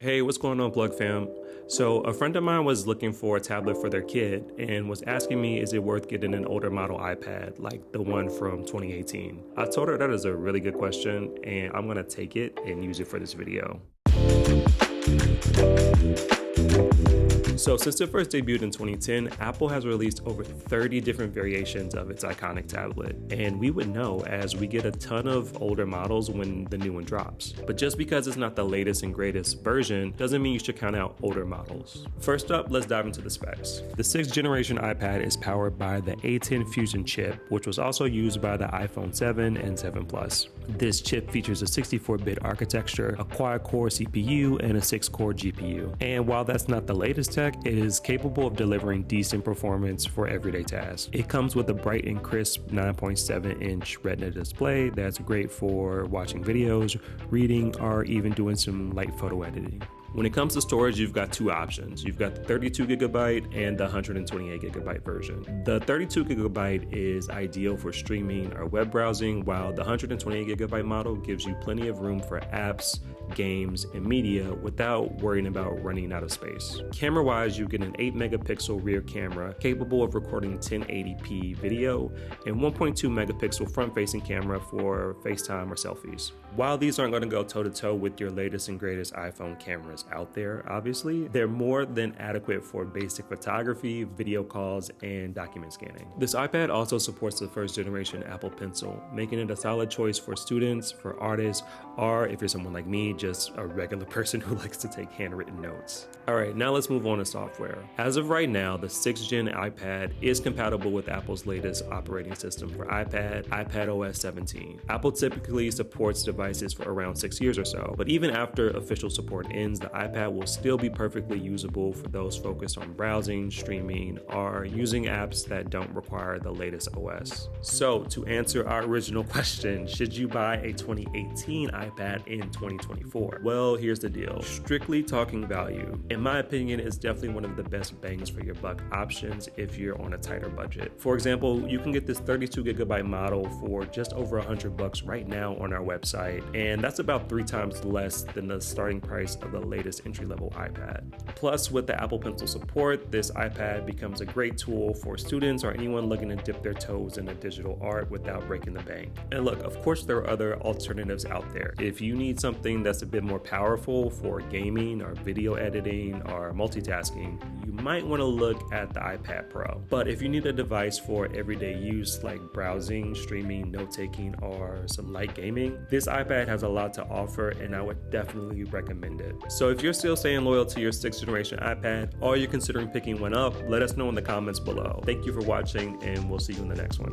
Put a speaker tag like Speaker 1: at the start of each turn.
Speaker 1: Hey, what's going on, Plug fam? So, a friend of mine was looking for a tablet for their kid and was asking me, is it worth getting an older model iPad, like the one from 2018? I told her that is a really good question, and I'm gonna take it and use it for this video. So since it first debuted in 2010, Apple has released over 30 different variations of its iconic tablet. And we would know as we get a ton of older models when the new one drops. But just because it's not the latest and greatest version doesn't mean you should count out older models. First up, let's dive into the specs. The 6th generation iPad is powered by the A10 Fusion chip, which was also used by the iPhone 7 and 7 Plus. This chip features a 64-bit architecture, a quad-core CPU, and a 6-core GPU. And while that's not the latest tech, it is capable of delivering decent performance for everyday tasks. It comes with a bright and crisp 9.7-inch Retina display that's great for watching videos, reading, or even doing some light photo editing. When it comes to storage, you've got two options. You've got the 32GB and the 128GB version. The 32GB is ideal for streaming or web browsing, while the 128GB model gives you plenty of room for apps, games, and media without worrying about running out of space. Camera-wise, you get an 8-megapixel rear camera capable of recording 1080p video and 1.2-megapixel front-facing camera for FaceTime or selfies. While these aren't going to go toe-to-toe with your latest and greatest iPhone cameras out there, obviously, they're more than adequate for basic photography, video calls, and document scanning. This iPad also supports the first generation Apple Pencil, making it a solid choice for students, for artists, or if you're someone like me, just a regular person who likes to take handwritten notes. Alright, now let's move on to software. As of right now, the 6th gen iPad is compatible with Apple's latest operating system for iPad, iPadOS 17. Apple typically supports devices for around 6 years or so, but even after official support ends, the iPad will still be perfectly usable for those focused on browsing, streaming, or using apps that don't require the latest OS. So, to answer our original question, should you buy a 2018 iPad in 2024? Well, here's the deal. Strictly talking value, in my opinion, it's definitely one of the best bangs for your buck options if you're on a tighter budget. For example, you can get this 32GB model for just over $100 right now on our website, and that's about 3 times less than the starting price of the latest entry-level iPad. Plus, with the Apple Pencil support, this iPad becomes a great tool for students or anyone looking to dip their toes into digital art without breaking the bank. And look, of course there are other alternatives out there. If you need something that's a bit more powerful for gaming or video editing or multitasking, you might want to look at the iPad Pro. But if you need a device for everyday use like browsing, streaming, note-taking, or some light gaming, this iPad has a lot to offer and I would definitely recommend it. So if you're still staying loyal to your 6th generation iPad or you're considering picking one up, let us know in the comments below. Thank you for watching and we'll see you in the next one.